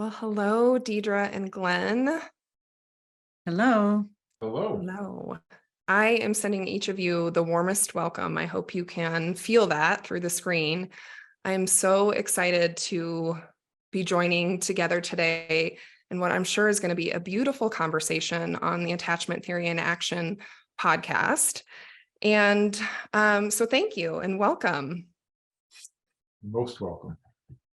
Well, hello, Deidre and Glen. Hello. Hello. Hello. I am sending each of you the warmest welcome. I hope you can feel that through the screen. I am so excited to be joining together today in what I'm sure is going to be a beautiful conversation on the Attachment Theory in Action podcast. And so thank you and welcome. Most welcome.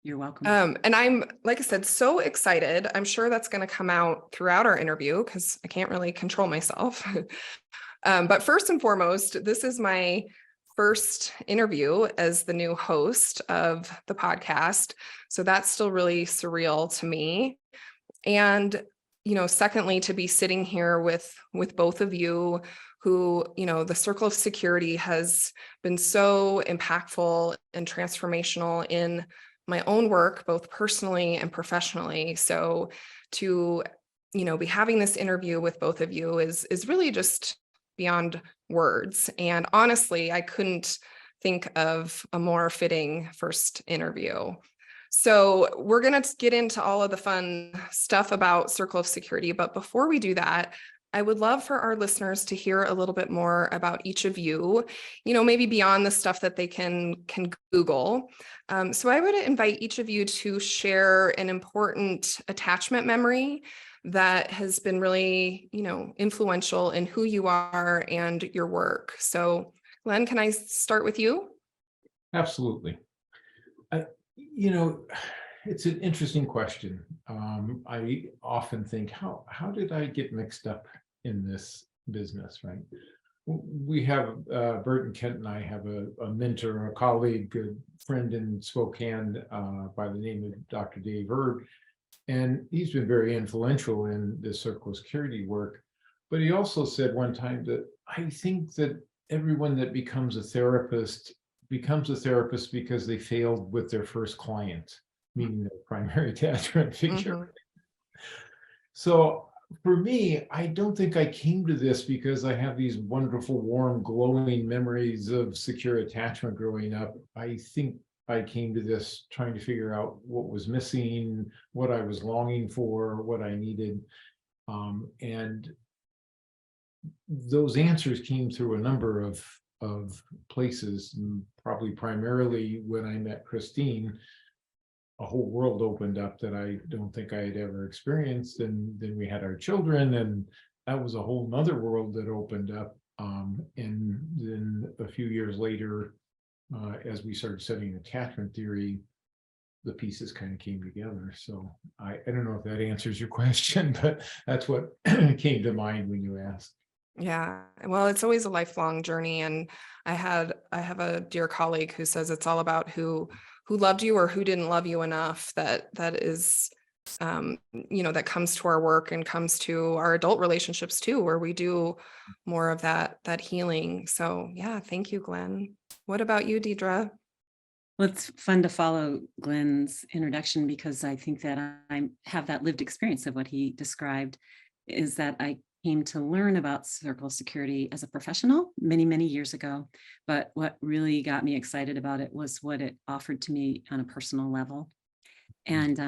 You're welcome. And I'm, like I said, so excited. I'm sure that's going to come out throughout our interview because I can't really control myself. But first and foremost, this is my first interview as the new host of the podcast. So that's still really surreal to me. And, secondly, to be sitting here with both of you who, the circle of security has been so impactful and transformational in my own work, both personally and professionally. So to, be having this interview with both of you is really just beyond words. And honestly, I couldn't think of a more fitting first interview. So we're going to get into all of the fun stuff about Circle of Security. But before we do that, I would love for our listeners to hear a little bit more about each of you, maybe beyond the stuff that they can Google. So I would invite each of you to share an important attachment memory that has been really, influential in who you are and your work. So Glen, can I start with you? Absolutely. It's an interesting question. I often think, how did I get mixed up in this business, right? We have, Bert and Kent and I have a mentor, a colleague, a friend in Spokane by the name of Dr. Deidre, and he's been very influential in the circle of security work. But he also said one time that I think that everyone that becomes a therapist because they failed with their first client, meaning their primary attachment figure. Mhm. So for me, I don't think I came to this because I have these wonderful, warm, glowing memories of secure attachment growing up. I think I came to this trying to figure out what was missing, what I was longing for, what I needed. And those answers came through a number of places, and probably primarily when I met Christine. A whole world opened up that I don't think I had ever experienced. And then we had our children, and that was a whole nother world that opened up. And then a few years later, as we started studying attachment theory, the pieces kind of came together. So I don't know if that answers your question, but that's what came to mind when you asked. Yeah, well, it's always a lifelong journey. And I have a dear colleague who says it's all about who loved you or who didn't love you enough. That is, that comes to our work and comes to our adult relationships too, where we do more of that healing. So yeah, thank you, Glen. What about you, Deidre? Well, it's fun to follow Glen's introduction because I think that I have that lived experience of what he described, is that I came to learn about circle security as a professional many, many years ago. But what really got me excited about it was what it offered to me on a personal level. And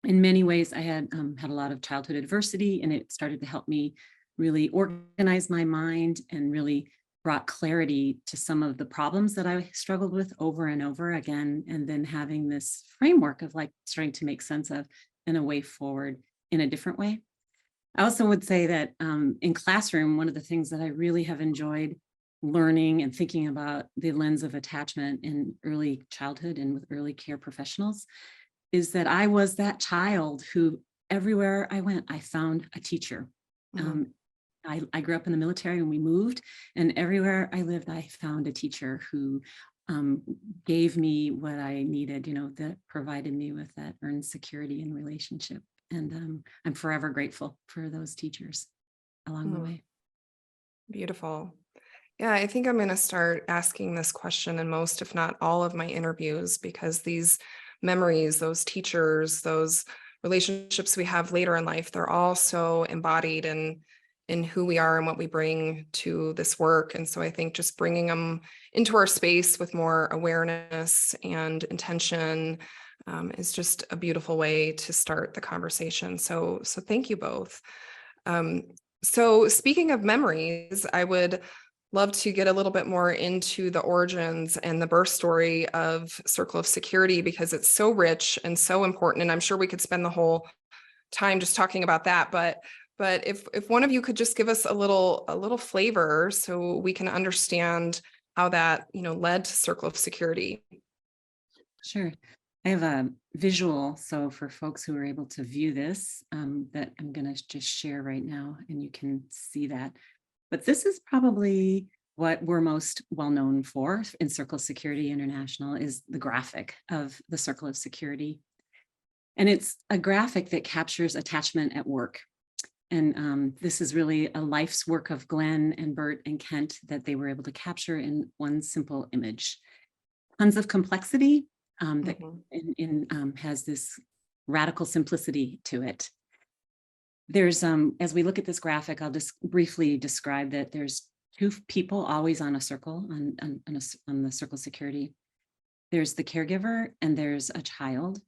in many ways, I had had a lot of childhood adversity, and it started to help me really organize my mind and really brought clarity to some of the problems that I struggled with over and over again. And then having this framework of like starting to make sense of and a way forward in a different way. I also would say that in classroom, one of the things that I really have enjoyed learning and thinking about the lens of attachment in early childhood and with early care professionals is that I was that child who everywhere I went, I found a teacher. Mhm. I grew up in the military and we moved, and everywhere I lived, I found a teacher who gave me what I needed, that provided me with that earned security and relationship. And I'm forever grateful for those teachers along the way. Beautiful. Yeah, I think I'm going to start asking this question in most, if not all, of my interviews, because these memories, those teachers, those relationships we have later in life, they're all so embodied in who we are and what we bring to this work. And so I think just bringing them into our space with more awareness and intention is just a beautiful way to start the conversation. So thank you both. So speaking of memories, I would love to get a little bit more into the origins and the birth story of Circle of Security, because it's so rich and so important. And I'm sure we could spend the whole time just talking about that. But if one of you could just give us a little flavor so we can understand how that, led to Circle of Security. Sure. I have a visual, so for folks who are able to view this, that I'm going to just share right now, and you can see that. But this is probably what we're most well known for in Circle of Security International, is the graphic of the Circle of Security. And it's a graphic that captures attachment at work. And this is really a life's work of Glen and Bert and Kent that they were able to capture in one simple image. Tons of complexity that has this radical simplicity to it. There's, as we look at this graphic, I'll just briefly describe that there's two people always on a circle, on the Circle Security. There's the caregiver and there's a child.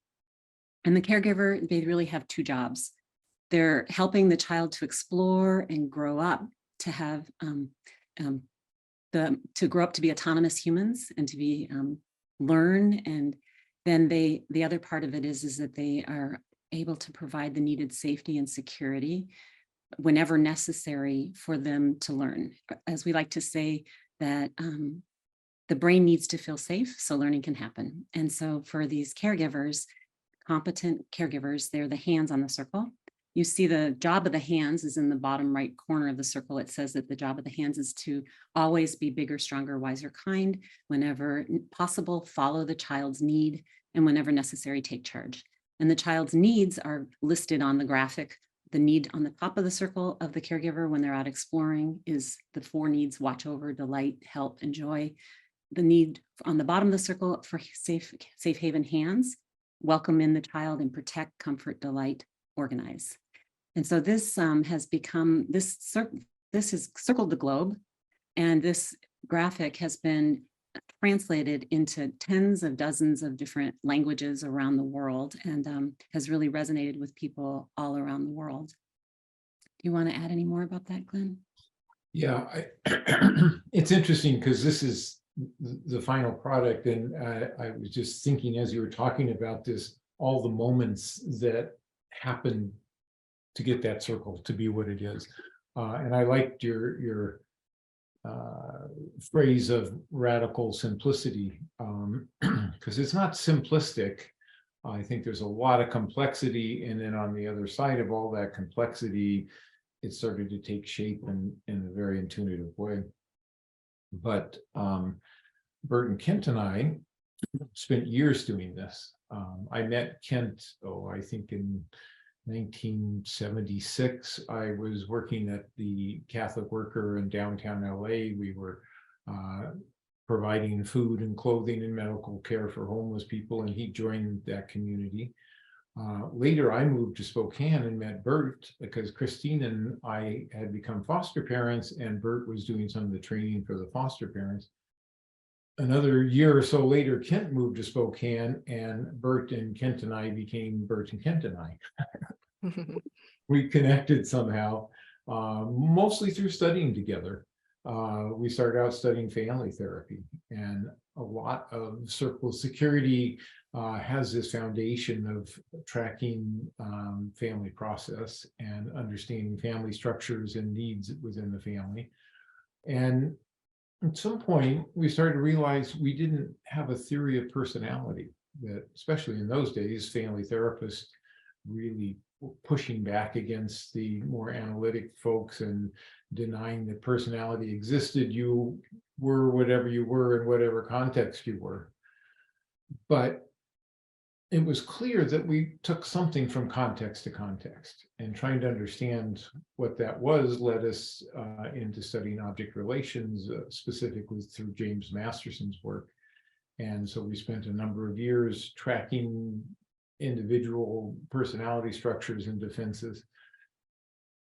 And the caregiver, they really have two jobs. They're helping the child to explore and grow up, to have to grow up to be autonomous humans and to be learn. And then the other part of it is that they are able to provide the needed safety and security whenever necessary for them to learn. As we like to say, that the brain needs to feel safe so learning can happen. And so for these caregivers, competent caregivers, they're the hands on the circle. You see the job of the hands is in the bottom right corner of the circle. It says that the job of the hands is to always be bigger, stronger, wiser, kind. Whenever possible, follow the child's need, and whenever necessary, take charge. And the child's needs are listed on the graphic. The need on the top of the circle of the caregiver when they're out exploring is the 4 needs: watch over, delight, help, and joy. The need on the bottom of the circle for safe haven hands: welcome in the child and protect, comfort, delight, organize. And so this has become, this has circled the globe, and this graphic has been translated into tens of dozens of different languages around the world, and has really resonated with people all around the world. Do you want to add any more about that, Glen? Yeah, it's interesting because this is the final product, and I was just thinking as you were talking about this, all the moments that happened to get that circle to be what it is. And I liked your phrase of radical simplicity, because it's not simplistic. I think there's a lot of complexity, and then on the other side of all that complexity, it started to take shape in a very intuitive way. But Bert and Kent and I spent years doing this. I met Kent, I think in 1976. I was working at the Catholic Worker in downtown LA. We were providing food and clothing and medical care for homeless people, and he joined that community. Later, I moved to Spokane and met Bert because Christine and I had become foster parents, and Bert was doing some of the training for the foster parents. Another year or so later, Kent moved to Spokane, and Bert and Kent and I became Bert and Kent and I. We connected somehow, mostly through studying together. We started out studying family therapy, and a lot of Circle of Security has this foundation of tracking family process and understanding family structures and needs within the family. And at some point, we started to realize we didn't have a theory of personality, that especially in those days, family therapists really were pushing back against the more analytic folks and denying that personality existed. You were whatever you were in whatever context you were. But it was clear that we took something from context to context, and trying to understand what that was led us into studying object relations, specifically through James Masterson's work. And so we spent a number of years tracking individual personality structures and defenses.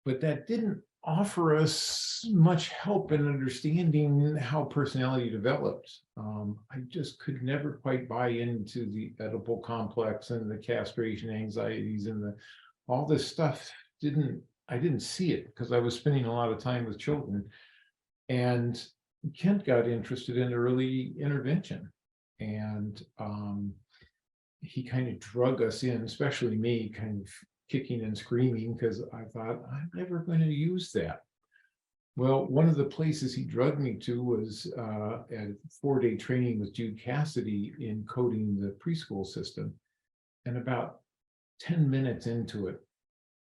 But that didn't offer us much help in understanding how personality develops. I just could never quite buy into the Oedipal complex and the castration anxieties and all this stuff. I didn't see it because I was spending a lot of time with children. And Kent got interested in early intervention, and he kind of drug us in, especially me, kind of kicking and screaming, because I thought, I'm never going to use that. Well, one of the places he drugged me to was at 4-day training with Jude Cassidy in coding the preschool system. And about 10 minutes into it,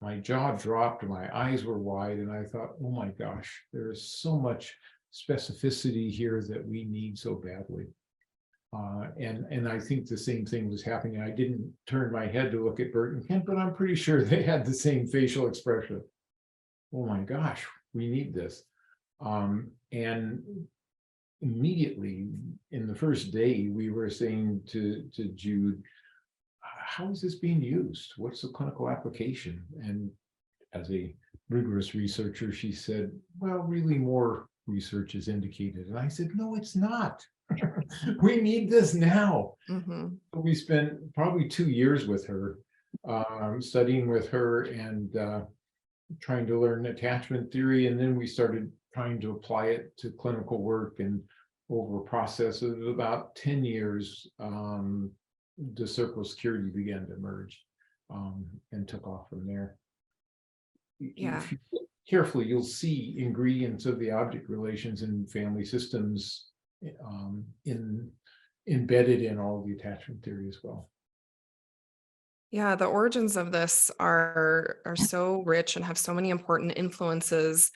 my jaw dropped, my eyes were wide, and I thought, oh my gosh, there is so much specificity here that we need so badly. And I think the same thing was happening. I didn't turn my head to look at Bert and Kent, but I'm pretty sure they had the same facial expression. Oh my gosh, we need this. And immediately in the first day, we were saying to Jude, how is this being used? What's the clinical application? And as a rigorous researcher, she said, well, really more research is indicated. And I said, no, it's not. We need this now. Mm-hmm. We spent probably 2 years with her, studying with her and trying to learn attachment theory. And then we started trying to apply it to clinical work. And over a process of about 10 years, the circle of security began to emerge and took off from there. Yeah. If you look carefully, you'll see ingredients of the object relations and family systems embedded in all the attachment theory as well. Yeah, the origins of this are so rich and have so many important influences.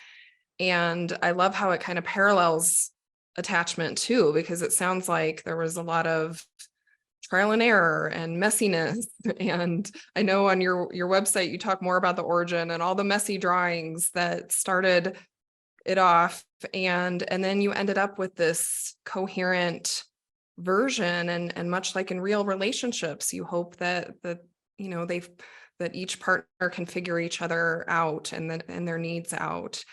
And I love how it kind of parallels attachment too, because it sounds like there was a lot of trial and error and messiness. And I know on your website, you talk more about the origin and all the messy drawings that started it off. And then you ended up with this coherent version. And much like in real relationships, you hope that you know, that each partner can figure each other out and their needs out.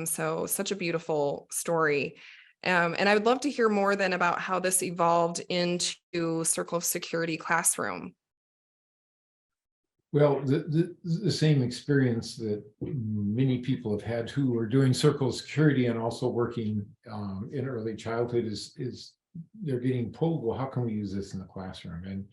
So such a beautiful story. And I would love to hear more then about how this evolved into Circle of Security Classroom. Well, the same experience that many people have had who are doing Circle of Security and also working in early childhood is they're getting pulled, well, how can we use this in the classroom? And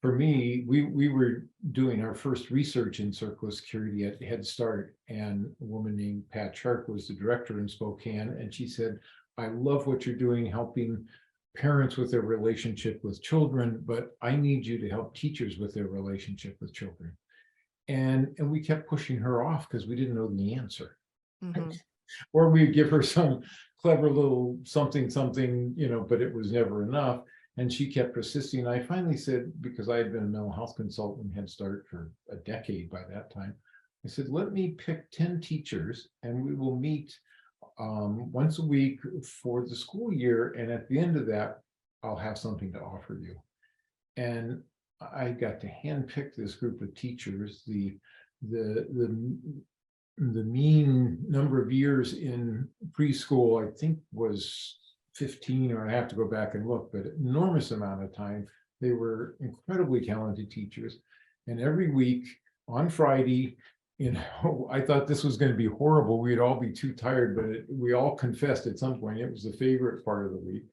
for me, we were doing our first research in Circle of Security at Head Start, and a woman named Pat Shark was the director in Spokane, and she said, I love what you're doing, helping parents with their relationship with children, but I need you to help teachers with their relationship with children. And we kept pushing her off because we didn't know the answer. Mm-hmm. Or we'd give her some clever little something, you know, but it was never enough. And she kept persisting. I finally said, because I had been a mental health consultant in Head Start for a decade by that time, I said, let me pick 10 teachers and we will meet once a week for the school year. And at the end of that, I'll have something to offer you. And I got to handpick this group of teachers. The mean number of years in preschool, I think, was 15, or I have to go back and look, but enormous amount of time. They were incredibly talented teachers. And every week on Friday, you know, I thought this was going to be horrible. We'd all be too tired, but we all confessed at some point it was the favorite part of the week.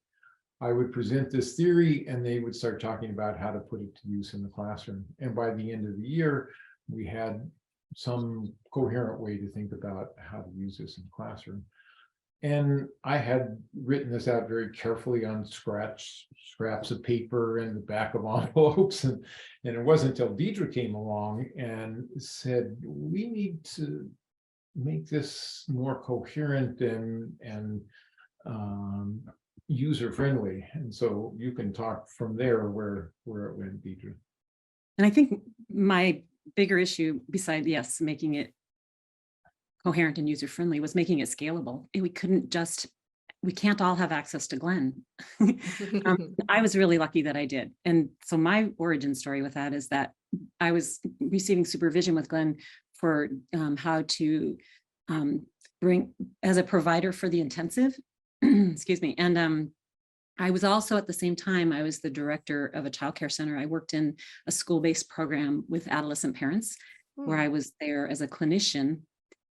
I would present this theory and they would start talking about how to put it to use in the classroom. And by the end of the year, we had some coherent way to think about how to use this in the classroom. And I had written this out very carefully on scraps of paper and the back of envelopes. And it wasn't until Deidre came along and said, we need to make this more coherent and user-friendly. And so you can talk from there where it went, Deidre. And I think my bigger issue, besides, yes, making it coherent and user-friendly, was making it scalable. We can't all have access to Glen. I was really lucky that I did. And so my origin story with that is that I was receiving supervision with Glen for how to bring as a provider for the intensive, excuse me. And I was also at the same time, I was the director of a childcare center. I worked in a school-based program with adolescent parents where I was there as a clinician.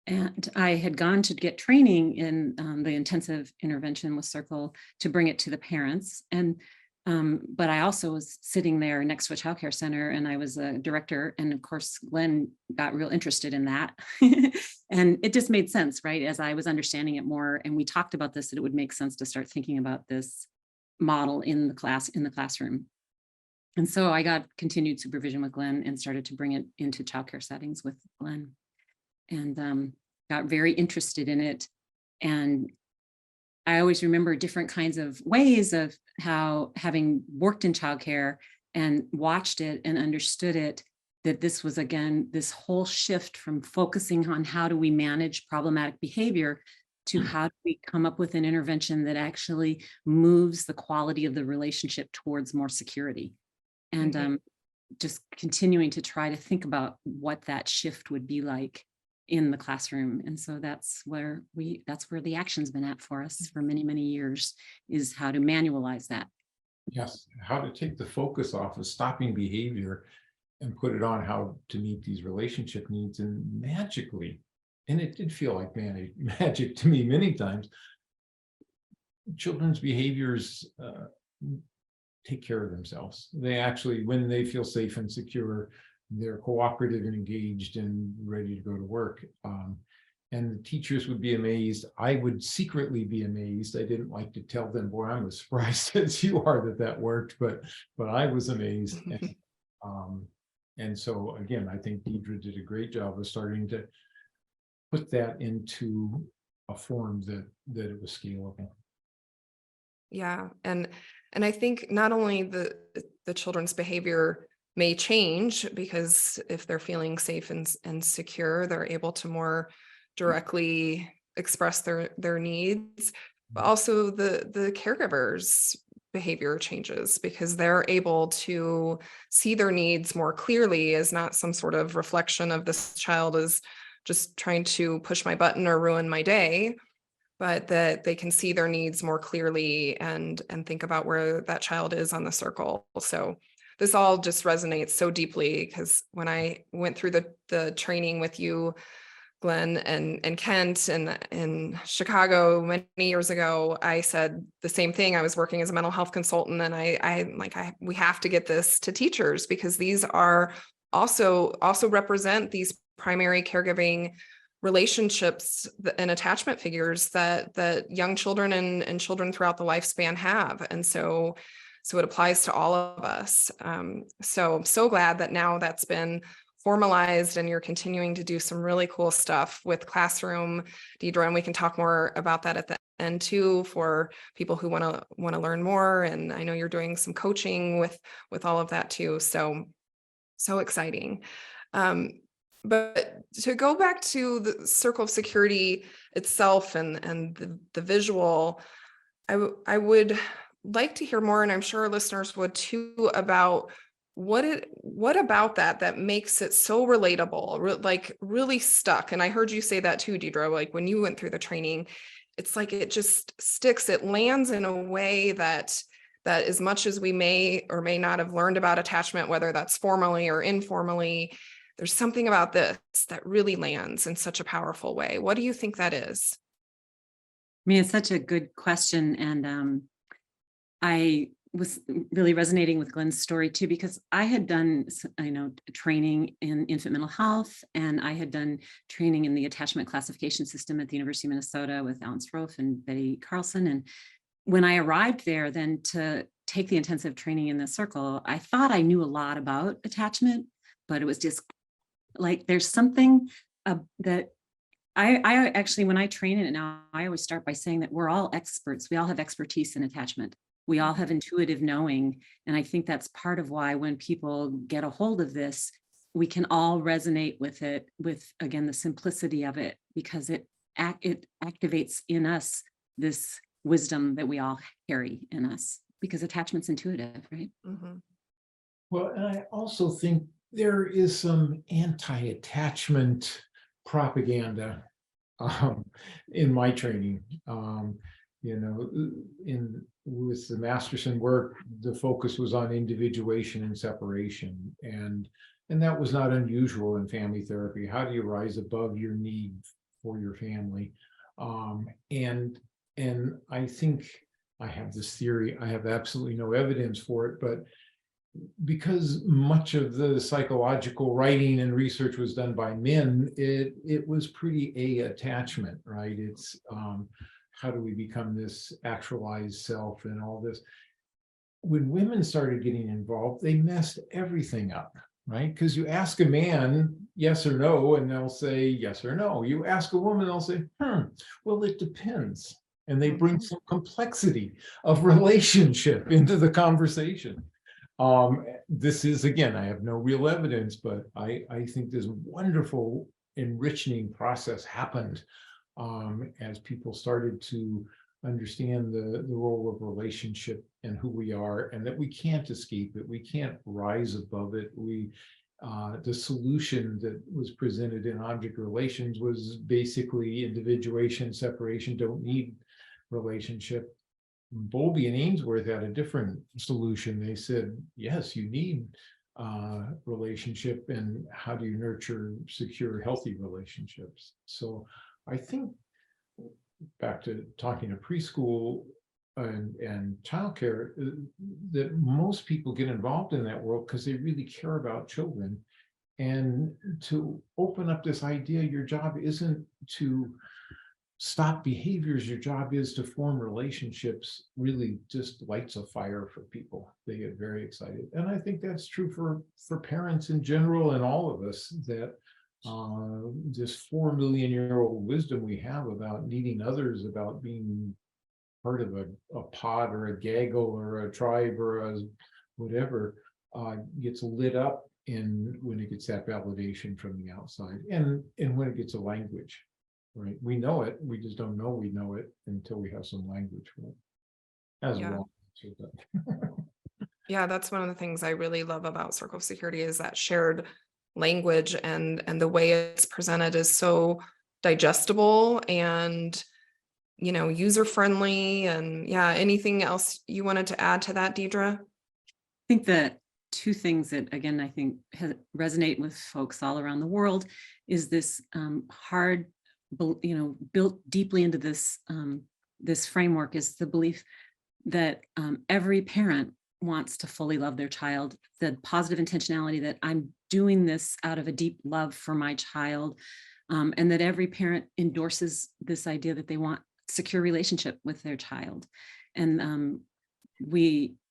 And I had gone to get training in the intensive intervention with Circle to bring it to the parents. But I also was sitting there next to a childcare center, and I was a director. And of course, Glen got real interested in that. And it just made sense, right? As I was understanding it more, and we talked about this, that it would make sense to start thinking about this model in the classroom. And so I got continued supervision with Glen and started to bring it into childcare settings with Glen, and got very interested in it. And I always remember different kinds of ways of how, having worked in childcare and watched it and understood it, that this was, again, this whole shift from focusing on how do we manage problematic behavior to how do we come up with an intervention that actually moves the quality of the relationship towards more security. And just continuing to try to think about what that shift would be like in the classroom. And so that's where the action's been at for us for many, many years, is how to manualize that. Yes, how to take the focus off of stopping behavior and put it on how to meet these relationship needs. And magically, and it did feel like magic to me many times, children's behaviors take care of themselves. They actually, when they feel safe and secure, they're cooperative and engaged and ready to go to work. And the teachers would be amazed. I would secretly be amazed. I didn't like to tell them, boy, I'm as surprised as you are that worked, but I was amazed. And so again, I think Deidre did a great job of starting to put that into a form that it was scalable. Yeah, and I think not only the children's behavior may change, because if they're feeling safe and secure, they're able to more directly express their needs, but also the caregivers' behavior changes because they're able to see their needs more clearly as not some sort of reflection of this child is just trying to push my button or ruin my day, but that they can see their needs more clearly and think about where that child is on the circle. So this all just resonates so deeply, because when I went through the training with you, Glen and Kent in Chicago many years ago, I said the same thing. I was working as a mental health consultant, and we have to get this to teachers, because these are also represent these primary caregiving relationships and attachment figures that young children and children throughout the lifespan have. And so it applies to all of us. So glad that now that's been formalized and you're continuing to do some really cool stuff with Classroom, Diedre, and we can talk more about that at the end too, for people who want to learn more. And I know you're doing some coaching with all of that too. So exciting. But to go back to the circle of security itself and the visual, I would like to hear more, and I'm sure our listeners would too, about what about that makes it so relatable, like really stuck. And I heard you say that too, Deidre, like when you went through the training, it's like it just sticks, it lands in a way that as much as we may or may not have learned about attachment, whether that's formally or informally, there's something about this that really lands in such a powerful way. What do you think that is? I mean, it's such a good question. And I was really resonating with Glen's story too, because I had done, training in infant mental health, and I had done training in the attachment classification system at the University of Minnesota with Alan Srofe and Betty Carlson. And when I arrived there then to take the intensive training in the circle, I thought I knew a lot about attachment, but it was just like, there's something that I actually, when I train in it now, I always start by saying that we're all experts. We all have expertise in attachment. We all have intuitive knowing. And I think that's part of why when people get a hold of this, we can all resonate with it, with, again, the simplicity of it, because it activates in us this wisdom that we all carry in us, because attachment's intuitive, right? Mm-hmm. Well, and I also think there is some anti-attachment propaganda in my training. You know, with the Masterson work, the focus was on individuation and separation, and that was not unusual in family therapy. How do you rise above your need for your family? And I think I have this theory. I have absolutely no evidence for it, but because much of the psychological writing and research was done by men, it was pretty attachment, right? It's how do we become this actualized self and all this. When women started getting involved, they messed everything up, right? Because you ask a man yes or no, and they'll say yes or no. You ask a woman, they'll say, well, it depends. And they bring some complexity of relationship into the conversation. This is, again, I have no real evidence, but I think this wonderful enriching process happened as people started to understand the role of relationship and who we are, and that we can't escape it. We can't rise above it. The solution that was presented in object relations was basically individuation, separation, don't need relationship. Bowlby and Ainsworth had a different solution. They said, yes, you need relationship, and how do you nurture secure, healthy relationships? So I think, back to talking to preschool and childcare, that most people get involved in that world because they really care about children. And to open up this idea, your job isn't to stop behaviors, your job is to form relationships, really just lights a fire for people. They get very excited. And I think that's true for parents in general and all of us, that this 4 million year old wisdom we have about needing others, about being part of a pod or a gaggle or a tribe or a whatever, gets lit up when it gets that validation from the outside, and when it gets a language. Right, we know it. We just don't know we know it until we have some language for it. As well. Yeah, that's one of the things I really love about Circle of Security, is that shared language, and the way it's presented is so digestible and, you know, user friendly. And yeah, anything else you wanted to add to that, Deidre? I think that two things that, again, I think resonate with folks all around the world is this hard, built deeply into this this framework is the belief that every parent wants to fully love their child, the positive intentionality that I'm doing this out of a deep love for my child, and that every parent endorses this idea that they want secure relationship with their child. And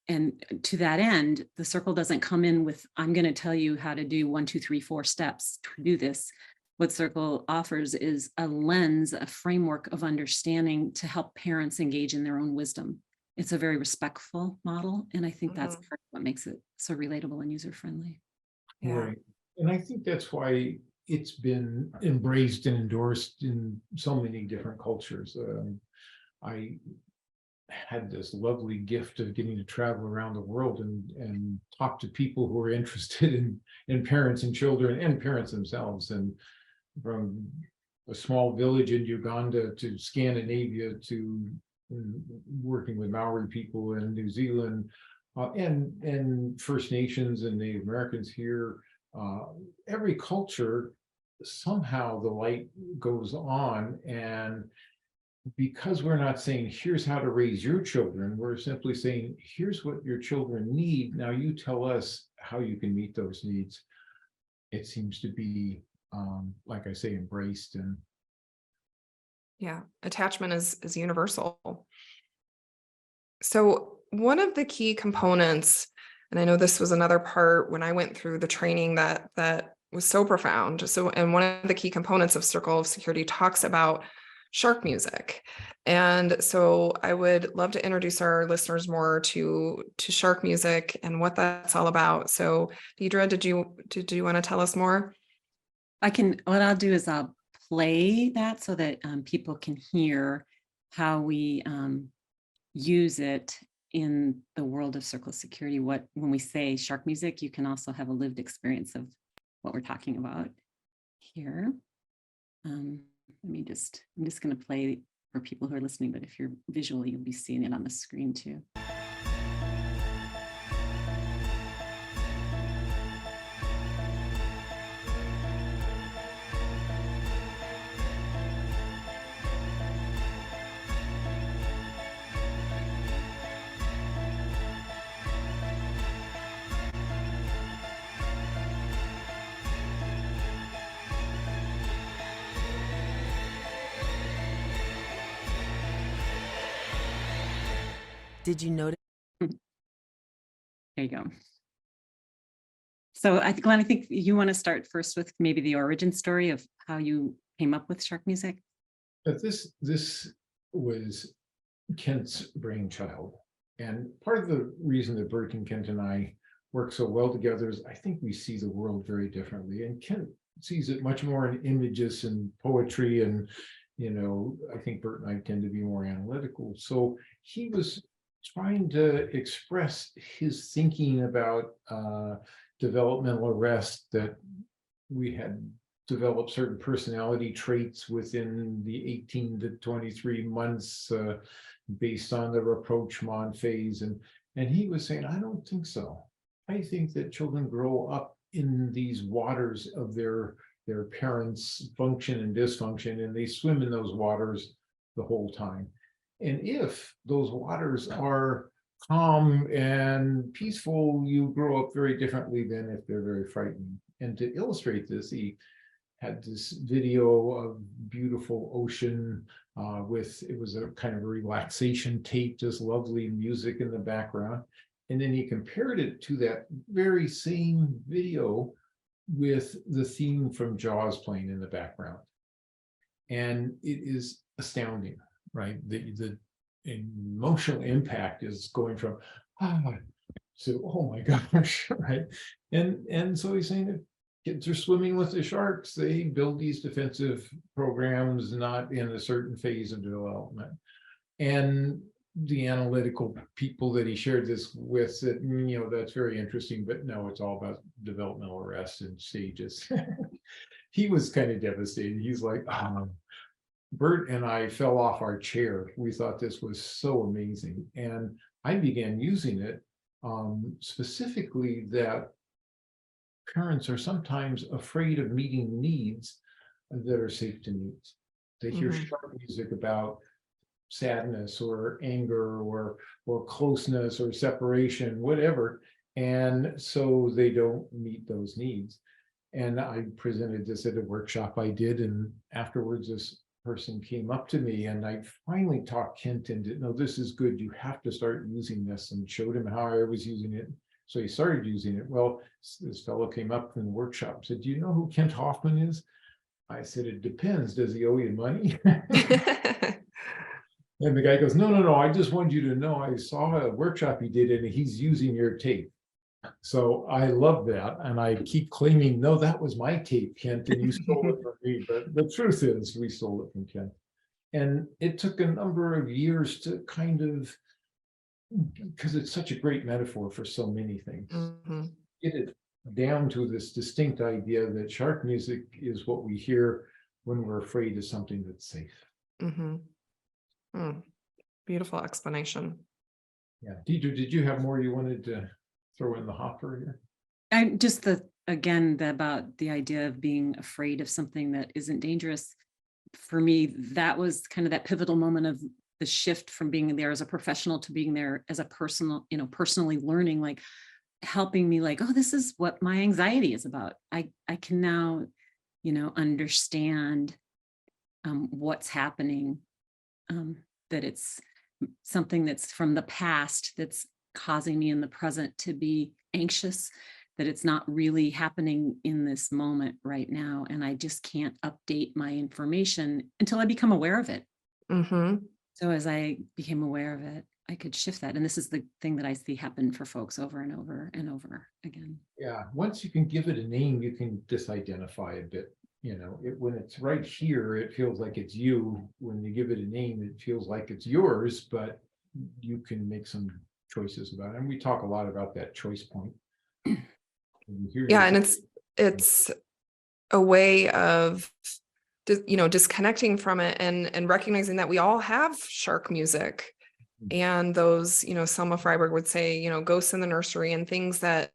and to that end, the circle doesn't come in with, I'm going to tell you how to do 1, 2, 3, 4 steps to do this. What Circle offers is a lens, a framework of understanding to help parents engage in their own wisdom. It's a very respectful model, and I think that's part of what makes it so relatable and user-friendly. Yeah. Right. And I think that's why it's been embraced and endorsed in so many different cultures. I had this lovely gift of getting to travel around the world and talk to people who are interested in parents and children and parents themselves. And from a small village in Uganda to Scandinavia to working with Maori people in New Zealand, and First Nations and Native Americans here, every culture, somehow the light goes on. And because we're not saying, here's how to raise your children, we're simply saying, here's what your children need. Now you tell us how you can meet those needs. It seems to be, like I say, embraced. And yeah, attachment is universal. So one of the key components, and I know this was another part when I went through the training that was so profound. So, and one of the key components of Circle of Security talks about shark music. And so I would love to introduce our listeners more to shark music and what that's all about. So Deidre, did you want to tell us more? What I'll do is I'll play that so that people can hear how we use it in the world of Circle of Security. When we say shark music, you can also have a lived experience of what we're talking about here. I'm just going to play for people who are listening, but if you're visual, you'll be seeing it on the screen too. Did you notice? There you go. So Glenn, I think you want to start first with maybe the origin story of how you came up with shark music. But this was Kent's brainchild. And part of the reason that Bert and Kent and I work so well together is I think we see the world very differently. And Kent sees it much more in images and poetry. And, I think Bert and I tend to be more analytical. So he was trying to express his thinking about developmental arrest, that we had developed certain personality traits within the 18 to 23 months based on the rapprochement phase. And he was saying, I don't think so. I think that children grow up in these waters of their parents' function and dysfunction, and they swim in those waters the whole time. And if those waters are calm and peaceful, you grow up very differently than if they're very frightening. And to illustrate this, he had this video of beautiful ocean it was a kind of a relaxation tape, just lovely music in the background. And then he compared it to that very same video with the theme from Jaws playing in the background. And it is astounding, right? The emotional impact is going from to oh my gosh, right? And so he's saying that kids are swimming with the sharks. They build these defensive programs not in a certain phase of development. And the analytical people that he shared this with said, that's very interesting, but no, it's all about developmental arrest and stages. He was kind of devastated. He's like, Bert and I fell off our chair. We thought this was so amazing. And I began using it specifically that parents are sometimes afraid of meeting needs that are safe to meet. They hear sharp music about sadness or anger or closeness or separation, whatever. And so they don't meet those needs. And I presented this at a workshop I did. And afterwards, this person came up to me and I finally talked Kent into, no, this is good. You have to start using this, and showed him how I was using it. So he started using it. Well, this fellow came up in the workshop and said, do you know who Kent Hoffman is? I said, it depends. Does he owe you money? And the guy goes, no, I just wanted you to know I saw a workshop he did and he's using your tape. So I love that. And I keep claiming, no, that was my tape, Kent, and you stole it from me. But the truth is we stole it from Kent. And it took a number of years to kind of, because it's such a great metaphor for so many things, get it down to this distinct idea that shark music is what we hear when we're afraid of something that's safe. Beautiful explanation. Yeah. Deidre, did you have more you wanted to throw in the hopper here? I just about the idea of being afraid of something that isn't dangerous. For me, that was kind of that pivotal moment of the shift from being there as a professional to being there as a personal, personally learning, like helping me like, oh, this is what my anxiety is about. I can now, understand what's happening, that it's something that's from the past that's causing me in the present to be anxious, that it's not really happening in this moment right now. And I just can't update my information until I become aware of it. So as I became aware of it, I could shift that. And this is the thing that I see happen for folks over and over and over again. Yeah, once you can give it a name, you can disidentify a bit. When it's right here, it feels like it's you. When you give it a name, it feels like it's yours, but you can make some choices about it. And we talk a lot about that choice point. Yeah, and it's a way of disconnecting from it and recognizing that we all have shark music and those, Selma Freiberg would say, ghosts in the nursery and things that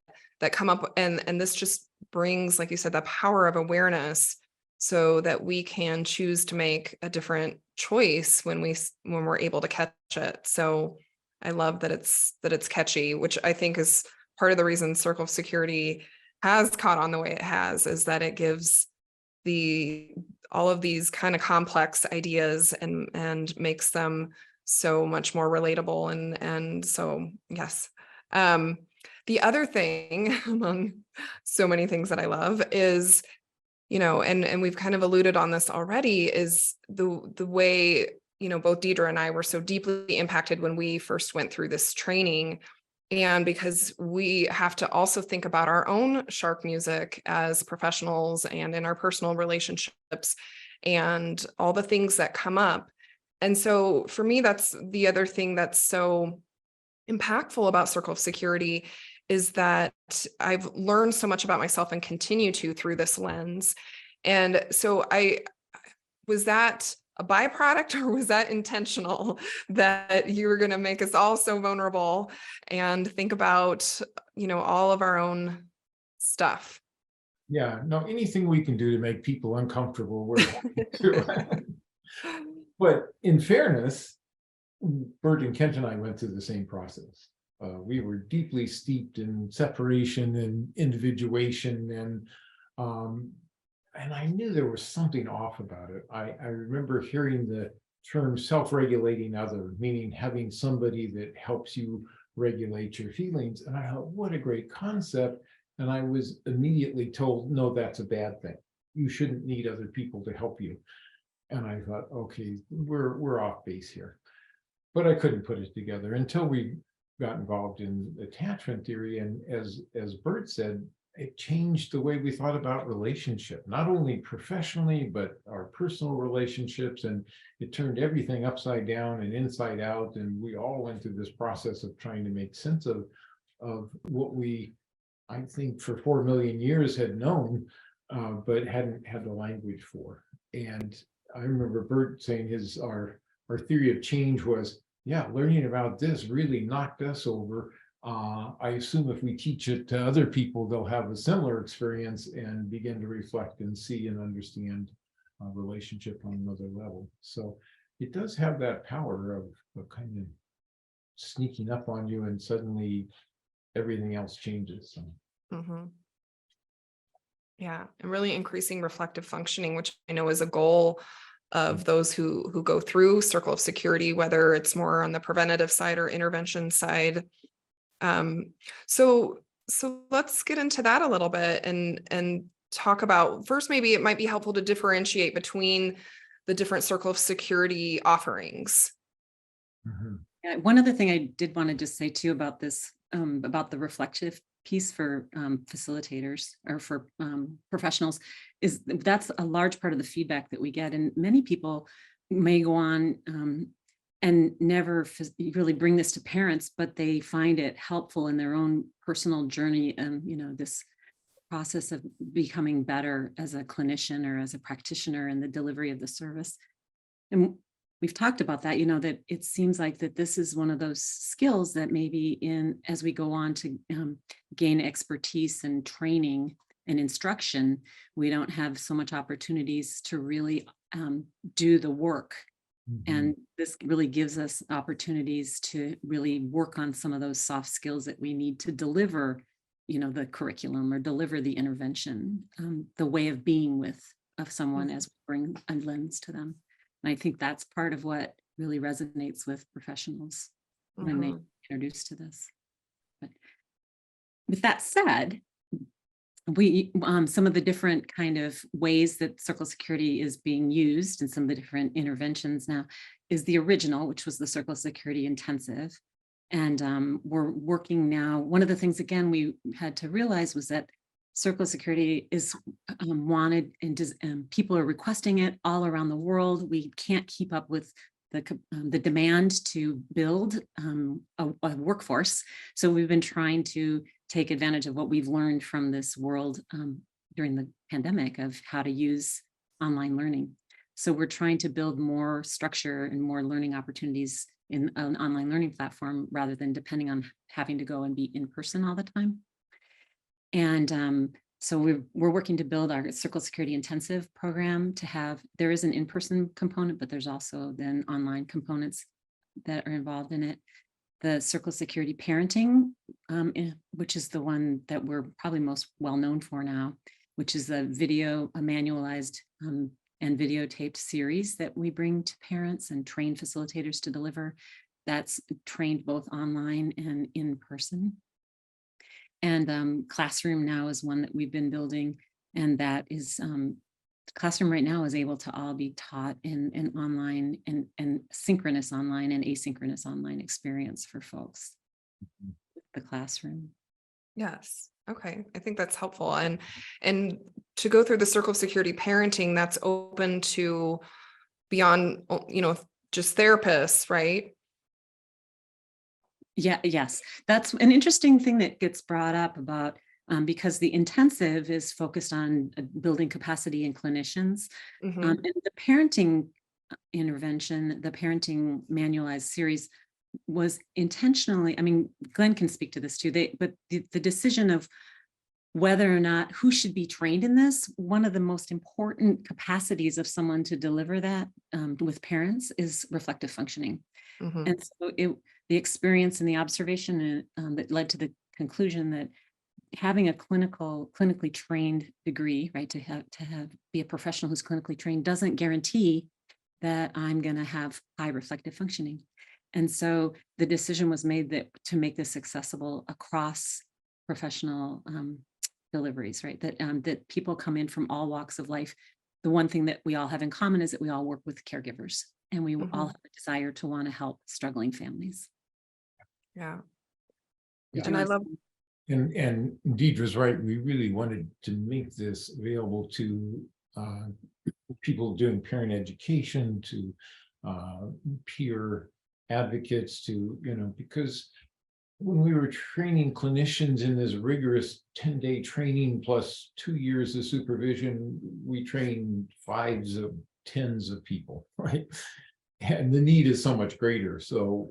come up. And this just brings, like you said, the power of awareness so that we can choose to make a different choice when we're able to catch it. So I love that it's catchy, which I think is part of the reason Circle of Security has caught on the way it has, is that it gives all of these kind of complex ideas and makes them so much more relatable. And so, yes. The other thing among so many things that I love is, and we've kind of alluded on this already, is the way, both Deidre and I were so deeply impacted when we first went through this training. And because we have to also think about our own shark music as professionals and in our personal relationships and all the things that come up. And so for me, that's the other thing that's so impactful about Circle of Security, is that I've learned so much about myself and continue to through this lens. And so was that a byproduct, or was that intentional, that you were going to make us all so vulnerable and think about, all of our own stuff? Yeah, no, anything we can do to make people uncomfortable, we're happy to. But in fairness, Bert and Kent and I went through the same process. We were deeply steeped in separation and individuation, and I knew there was something off about it. I remember hearing the term self-regulating other, meaning having somebody that helps you regulate your feelings. And I thought, what a great concept. And I was immediately told, no, that's a bad thing. You shouldn't need other people to help you. And I thought, okay, we're off base here. But I couldn't put it together until we got involved in attachment theory. And as Bert said, it changed the way we thought about relationship, not only professionally, but our personal relationships. And it turned everything upside down and inside out. And we all went through this process of trying to make sense of what we, I think, for 4 million years had known, but hadn't had the language for. And I remember Bert saying our theory of change was, yeah, learning about this really knocked us over. I assume if we teach it to other people, they'll have a similar experience and begin to reflect and see and understand relationship on another level. So it does have that power of kind of sneaking up on you, and suddenly everything else changes. So. Mm-hmm. Yeah, and really increasing reflective functioning, which I know is a goal of those who go through Circle of Security, whether it's more on the preventative side or intervention side. So let's get into that a little bit and talk about, first, maybe it might be helpful to differentiate between the different Circle of Security offerings. Mm-hmm. Yeah, one other thing I did want to just say too about this, about the reflective piece for facilitators or for professionals, is that's a large part of the feedback that we get. And many people may go on and never really bring this to parents, but they find it helpful in their own personal journey and, this process of becoming better as a clinician or as a practitioner in the delivery of the service. And we've talked about that, that it seems like that this is one of those skills that maybe as we go on to gain expertise and training and instruction, we don't have so much opportunities to really do the work. Mm-hmm. And this really gives us opportunities to really work on some of those soft skills that we need to deliver, the curriculum or deliver the intervention, the way of being of someone as we bring a lens to them. And I think that's part of what really resonates with professionals when they introduced to this. But with that said, we some of the different kind of ways that Circle Security is being used and some of the different interventions now is the original, which was the Circle Security Intensive. And we're working now. One of the things, again, we had to realize was that Circle Security is wanted, and people are requesting it all around the world. We can't keep up with the demand to build a workforce. So we've been trying to take advantage of what we've learned from this world during the pandemic of how to use online learning. So we're trying to build more structure and more learning opportunities in an online learning platform rather than depending on having to go and be in person all the time. And so we're working to build our Circle Security Intensive program to have, there is an in-person component, but there's also then online components that are involved in it. The Circle Security Parenting, which is the one that we're probably most well known for now, which is a manualized and videotaped series that we bring to parents and train facilitators to deliver. That's trained both online and in person. And Classroom now is one that we've been building, and that is Classroom right now is able to all be taught in online and synchronous online and asynchronous online experience for folks. The Classroom. Yes. Okay. I think that's helpful. And to go through the Circle of Security Parenting, that's open to beyond, just therapists, right? Yeah, yes. That's an interesting thing that gets brought up about because the intensive is focused on building capacity in clinicians. Mhm. And the parenting intervention, the parenting manualized series was intentionally, I mean, Glen can speak to this too, but the decision of whether or not who should be trained in this, one of the most important capacities of someone to deliver that with parents is reflective functioning. Mhm. And so the experience and the observation that led to the conclusion that having a clinically trained degree, right, to be a professional who's clinically trained doesn't guarantee that I'm going to have high reflective functioning. And so the decision was made that to make this accessible across professional deliveries, right? That people come in from all walks of life. The one thing that we all have in common is that we all work with caregivers, and we all have a desire to want to help struggling families. Yeah. Yeah. And I love, And Deidre's right. We really wanted to make this available to people doing parent education, to peer advocates, to, because when we were training clinicians in this rigorous 10-day training plus 2 years of supervision, we trained 5s of 10s of people, right? And the need is so much greater. So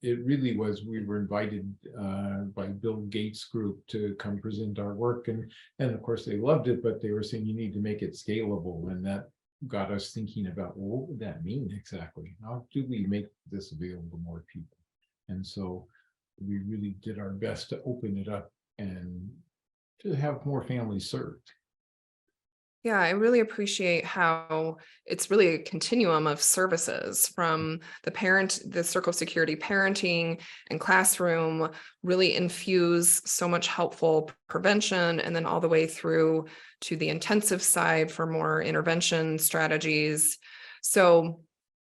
it really was, we were invited by Bill Gates' group to come present our work. And of course they loved it, but they were saying you need to make it scalable. And that got us thinking about, well, what would that mean exactly? How do we make this available to more people? And so we really did our best to open it up and to have more families served. yeah, I really appreciate how it's really a continuum of services from the Circle of Security Parenting and Classroom really infuse so much helpful prevention, and then all the way through to the intensive side for more intervention strategies. So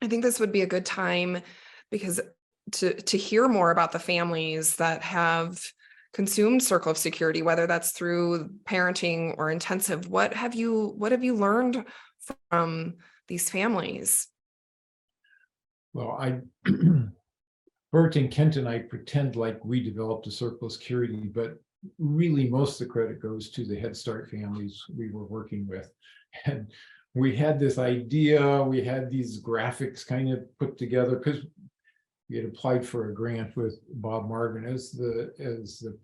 I think this would be a good time because to hear more about the families that have consumed Circle of Security, whether that's through parenting or intensive. What have you learned from these families? Well, Bert and Kent and I pretend like we developed a Circle of Security, but really most of the credit goes to the Head Start families we were working with. And we had this idea, we had these graphics kind of put together because we had applied for a grant with Bob Marvin as the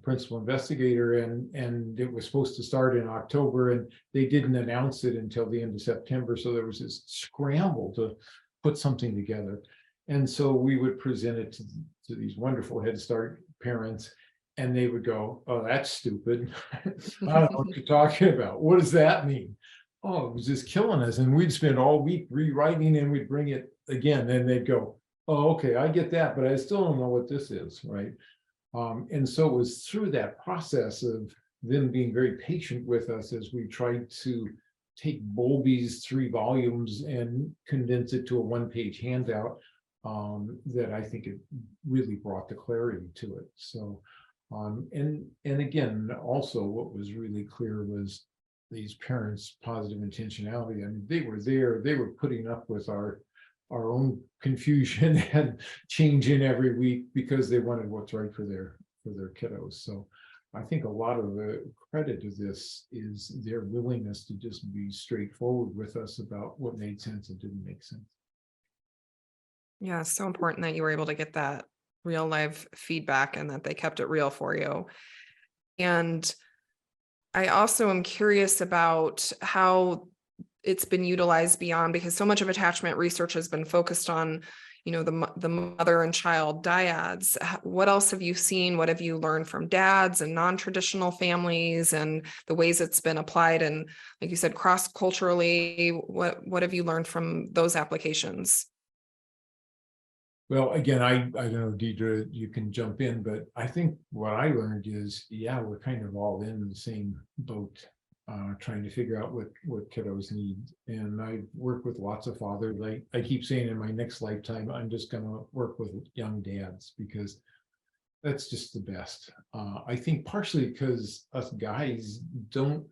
principal investigator, and it was supposed to start in October, and they didn't announce it until the end of September. So there was this scramble to put something together. And so we would present it to these wonderful Head Start parents, and they would go, "Oh, that's stupid. I don't know what you're talking about. What does that mean?" "Oh, it was just killing us." And we'd spend all week rewriting, and we'd bring it again, and they'd go, "Oh, okay, I get that, but I still don't know what this is," right? And so it was through that process of them being very patient with us as we tried to take Bowlby's 3 volumes and condense it to a 1-page handout, that I think it really brought the clarity to it. So, and again, also what was really clear was these parents' positive intentionality. I mean, they were there, they were putting up with our own confusion and changing every week because they wanted what's right for their kiddos. So I think a lot of the credit of this is their willingness to just be straightforward with us about what made sense and didn't make sense. Yeah, it's so important that you were able to get that real life feedback and that they kept it real for you. And I also am curious about how it's been utilized beyond, because so much of attachment research has been focused on, the mother and child dyads. What else have you seen? What have you learned from dads and non-traditional families, and the ways it's been applied? And like you said, cross-culturally, what have you learned from those applications? Well, again, I don't know, Deidre, you can jump in, but I think what I learned is, yeah, we're kind of all in the same boat, trying to figure out what kiddos need. And I work with lots of fathers. Like I keep saying, in my next lifetime, I'm just going to work with young dads, because that's just the best. I think partially because us guys don't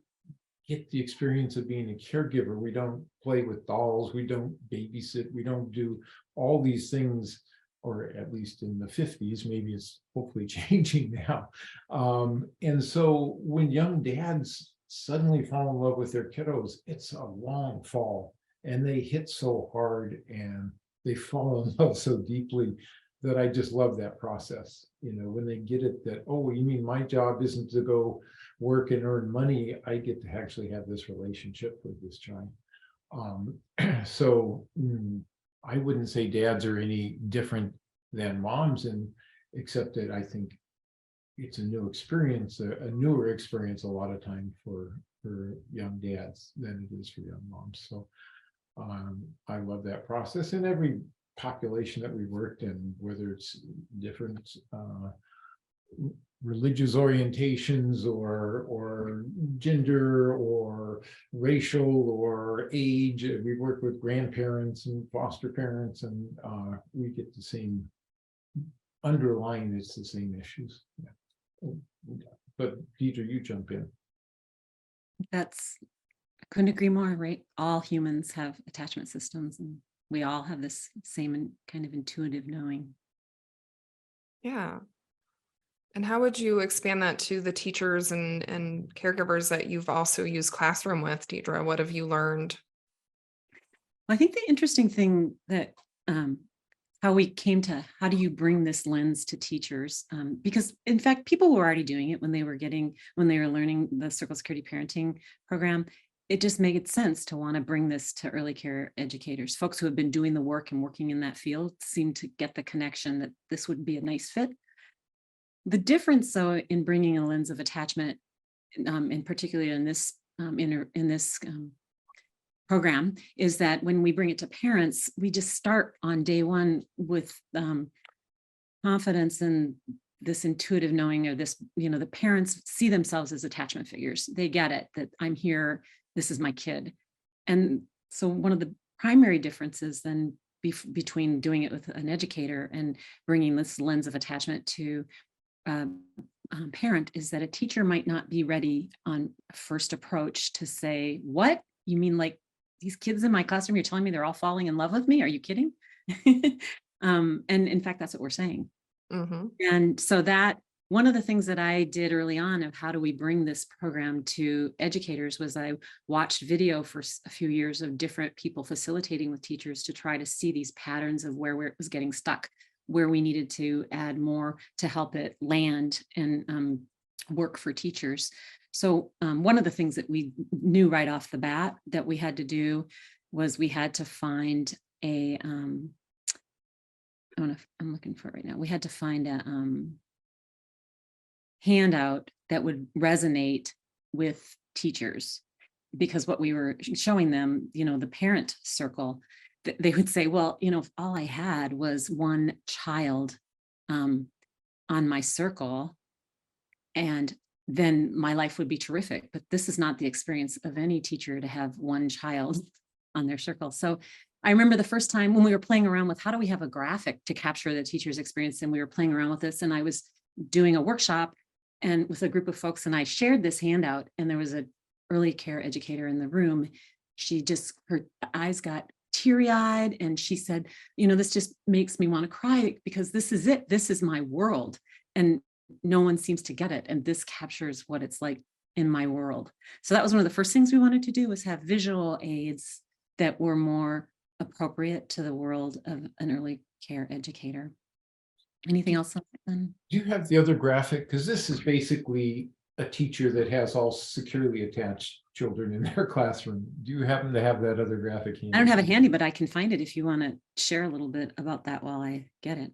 get the experience of being a caregiver. We don't play with dolls. We don't babysit. We don't do all these things, or at least in the 50s, maybe it's hopefully changing now. And so when young dads suddenly fall in love with their kiddos, it's a long fall, and they hit so hard and they fall in love so deeply that I just love that process. When they get it, that, oh, you mean my job isn't to go work and earn money, I get to actually have this relationship with this child. So I wouldn't say dads are any different than moms, and except that I think it's a new experience, a newer experience a lot of time for young dads than it is for young moms. So I love that process. And every population that we worked in, whether it's different religious orientations or gender or racial or age, we work with grandparents and foster parents, and we get the same underlying, it's the same issues. Yeah. But Deidre, you jump in. I couldn't agree more, right? All humans have attachment systems, and we all have this same kind of intuitive knowing. Yeah. And how would you expand that to the teachers and caregivers that you've also used classroom with, Diedre? What have you learned? I think the interesting thing that how we came to, how do you bring this lens to teachers? Because in fact, people were already doing it when they were learning the Circle Security Parenting program. It just made sense to want to bring this to early care educators. Folks who have been doing the work and working in that field seem to get the connection that this would be a nice fit. The difference, though, in bringing a lens of attachment, and particularly in this program, is that when we bring it to parents, we just start on day one with confidence and this intuitive knowing, or this, the parents see themselves as attachment figures. They get it, that I'm here, this is my kid. And so one of the primary differences then between doing it with an educator and bringing this lens of attachment to parent is that a teacher might not be ready on first approach to say, what, you mean like these kids in my classroom, you're telling me they're all falling in love with me? Are you kidding? And in fact, that's what we're saying. Mm-hmm. And so that one of the things that I did early on of how do we bring this program to educators was I watched video for a few years of different people facilitating with teachers to try to see these patterns of where it was getting stuck, where we needed to add more to help it land and work for teachers. So one of the things that we knew right off the bat that we had to do was we had to find I'm looking for it right now. We had to find a handout that would resonate with teachers, because what we were showing them, the parent circle, they would say, well, if all I had was one child on my circle, and then my life would be terrific. But this is not the experience of any teacher, to have one child on their circle. So I remember the first time when we were playing around with how do we have a graphic to capture the teacher's experience, and we were playing around with this, and I was doing a workshop and with a group of folks, and I shared this handout, and there was an early care educator in the room. Her eyes got teary-eyed, and she said, this just makes me want to cry, because this is it. This is my world. And no one seems to get it. And this captures what it's like in my world. So that was one of the first things we wanted to do, was have visual aids that were more appropriate to the world of an early care educator. Anything else? Do you have the other graphic? Because this is basically a teacher that has all securely attached children in their classroom. Do you happen to have that other graphic handy? I don't have it handy, but I can find it if you want to share a little bit about that while I get it.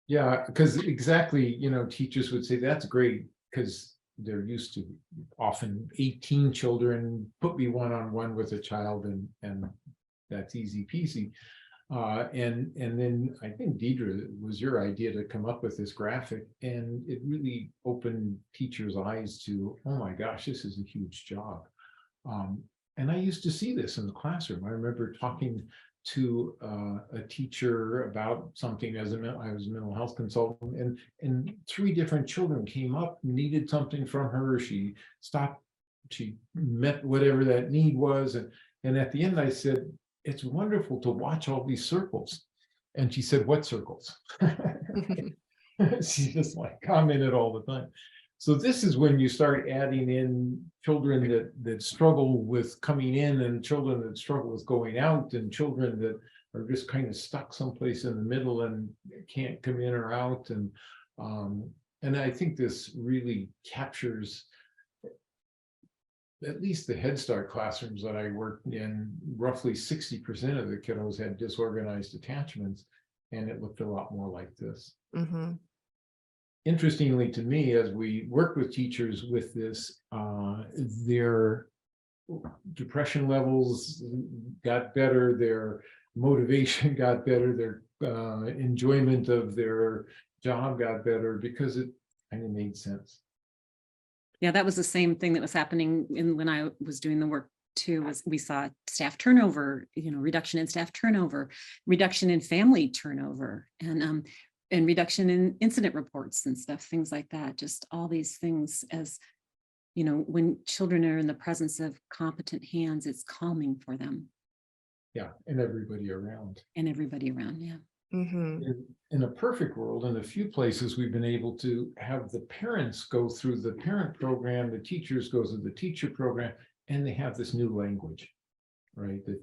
Yeah, because exactly, teachers would say that's great because they're used to often 18 children, put me one-on-one with a child, and that's easy peasy. And then I think Deidre, was your idea to come up with this graphic, and it really opened teachers' eyes to, oh my gosh, this is a huge job. And I used to see this in the classroom. I remember talking to a teacher about something I was a mental health consultant, and 3 different children came up, needed something from her. She stopped, she met whatever that need was, and at the end I said, it's wonderful to watch all these circles. And she said, what circles? She just commented all the time. So this is when you start adding in children that struggle with coming in, and children that struggle with going out, and children that are just kind of stuck someplace in the middle and can't come in or out. And I think this really captures, at least the Head Start classrooms that I worked in, roughly 60% of the kiddos had disorganized attachments, and it looked a lot more like this. Mm-hmm. Interestingly to me, as we work with teachers with this, their depression levels got better, their motivation got better, their enjoyment of their job got better, because it kind of made sense. Yeah, that was the same thing that was happening when I was doing the work too, was we saw staff turnover, reduction in staff turnover, reduction in family turnover, and reduction in incident reports and stuff, things like that. Just all these things, as when children are in the presence of competent hands, it's calming for them. Yeah, and everybody around. Yeah. Mm-hmm. In a perfect world, in a few places, we've been able to have the parents go through the parent program, the teachers go through the teacher program, and they have this new language, right? That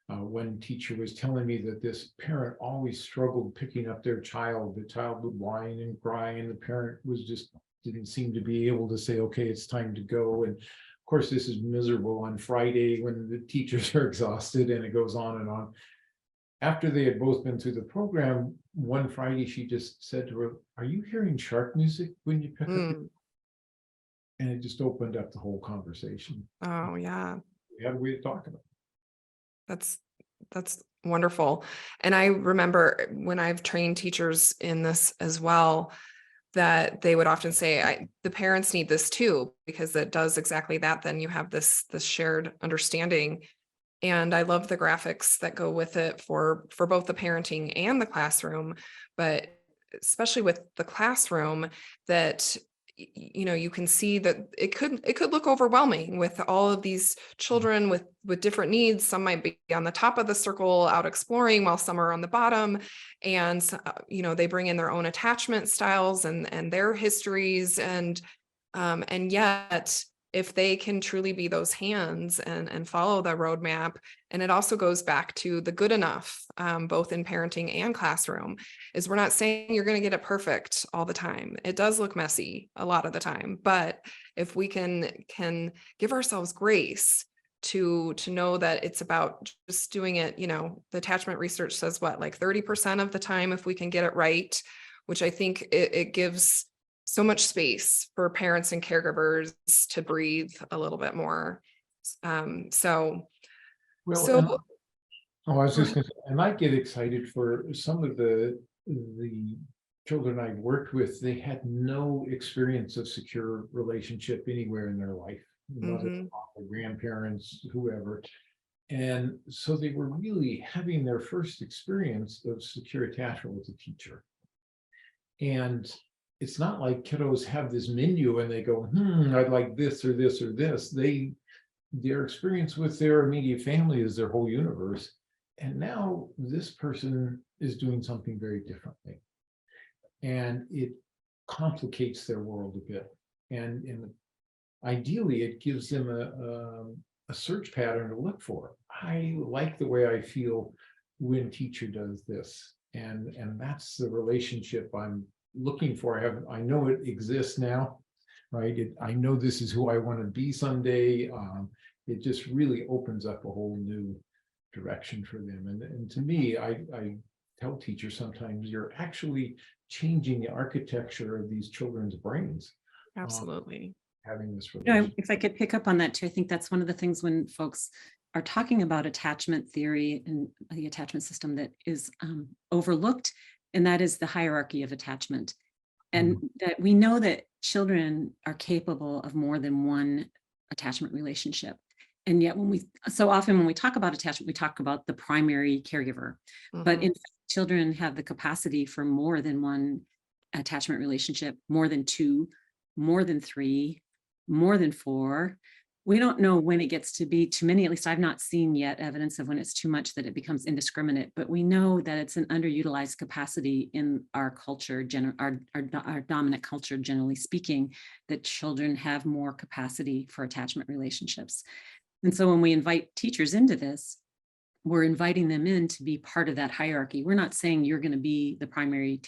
one teacher was telling me that this parent always struggled picking up their child. The child would whine and cry, and the parent didn't seem to be able to say, okay, it's time to go. And of course, this is miserable on Friday when the teachers are exhausted, and it goes on and on. After they had both been through the program, one Friday she just said to her, are you hearing shark music when you pick up? And it just opened up the whole conversation. Oh yeah. We had a way to talk about it. That's wonderful. And I remember when I've trained teachers in this as well, that they would often say, the parents need this too, because it does exactly that. Then you have this shared understanding. And I love the graphics that go with it for both the parenting and the classroom, but especially with the classroom, that you can see that it could look overwhelming with all of these children with different needs. Some might be on the top of the circle out exploring, while some are on the bottom, and they bring in their own attachment styles and their histories, and yet if they can truly be those hands and follow the roadmap. And it also goes back to the good enough, both in parenting and classroom, is we're not saying you're going to get it perfect all the time. It does look messy a lot of the time, but if we can give ourselves grace to know that it's about just doing it, the attachment research says like 30% of the time, if we can get it right, which I think it gives so much space for parents and caregivers to breathe a little bit more. I was just going to say, and I get excited for some of the children I've worked with. They had no experience of secure relationship anywhere in their life, mother, father, grandparents, whoever. And so they were really having their first experience of secure attachment with a teacher. And it's not like kiddos have this menu and they go, I'd like this or this or this. Their experience with their immediate family is their whole universe. And now this person is doing something very differently. And it complicates their world a bit. And ideally, it gives them a search pattern to look for. I like the way I feel when teacher does this. And that's the relationship I'm looking for. I know it exists now, right? I know this is who I want to be someday. It just really opens up a whole new direction for them. And to me, I tell teachers sometimes, you're actually changing the architecture of these children's brains. Absolutely. Having this You know, relationship. if I could pick up on that too, I think that's one of the things when folks are talking about attachment theory and the attachment system that is overlooked, and that is the hierarchy of attachment. And that we know that children are capable of more than one attachment relationship. And yet so often when we talk about attachment, we talk about the primary caregiver. But in fact, children have the capacity for more than one attachment relationship, more than two, more than three, more than four. We don't know when it gets to be too many. At least I've not seen yet evidence of when it's too much that it becomes indiscriminate, but we know that it's an underutilized capacity in our culture, our dominant culture, generally speaking, that children have more capacity for attachment relationships. And so when we invite teachers into this, we're inviting them in to be part of that hierarchy. We're not saying you're going to be the primary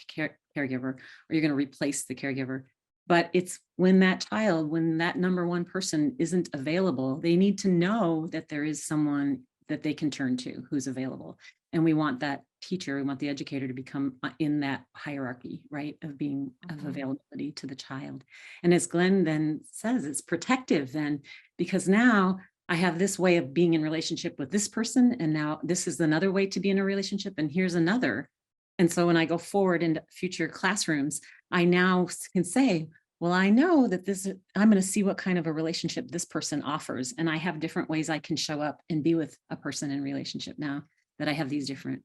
caregiver or you're going to replace the caregiver. But it's when that child, when that number one person isn't available, they need to know that there is someone that they can turn to who's available. And we want that teacher, we want the educator to become in that hierarchy, right, of being of availability to the child. And as Glen then says, it's protective then, because now I have this way of being in relationship with this person, and now this is another way to be in a relationship, and here's another. And so when I go forward into future classrooms, I now can say, well, I know that I'm going to see what kind of a relationship this person offers. And I have different ways I can show up and be with a person in relationship now that I have these different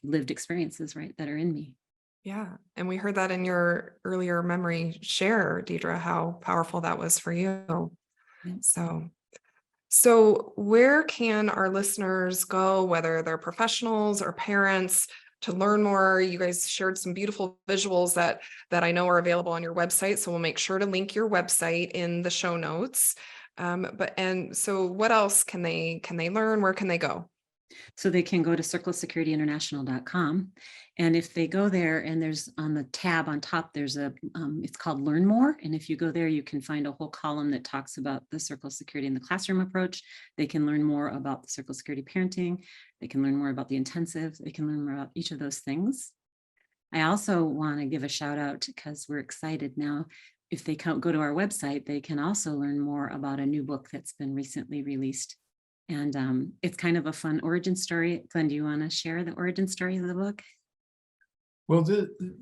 lived experiences, right, that are in me. Yeah. And we heard that in your earlier memory share, Deidre, how powerful that was for you. Yeah. So where can our listeners go, whether they're professionals or parents, to learn more? You guys shared some beautiful visuals that I know are available on your website. So we'll make sure to link your website in the show notes. So what else can they learn? Where can they go? So they can go to circlesecurityinternational.com. And if they go there and there's on the tab on top, there's it's called Learn More. And if you go there, you can find a whole column that talks about the Circle Security in the Classroom approach. They can learn more about the Circle Security parenting. They can learn more about the intensive. They can learn more about each of those things. I also want to give a shout out because we're excited now. If they go to our website, they can also learn more about a new book that's been recently released. And it's kind of a fun origin story. Glen, do you want to share the origin story of the book? Well,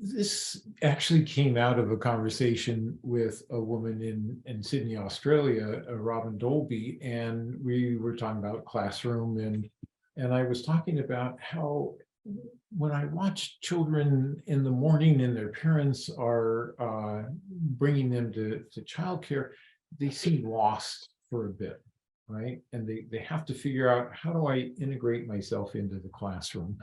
this actually came out of a conversation with a woman in Sydney, Australia, Robin Dolby, and we were talking about classroom, and I was talking about how when I watch children in the morning and their parents are bringing them to childcare, they seem lost for a bit. Right. And they have to figure out, how do I integrate myself into the classroom?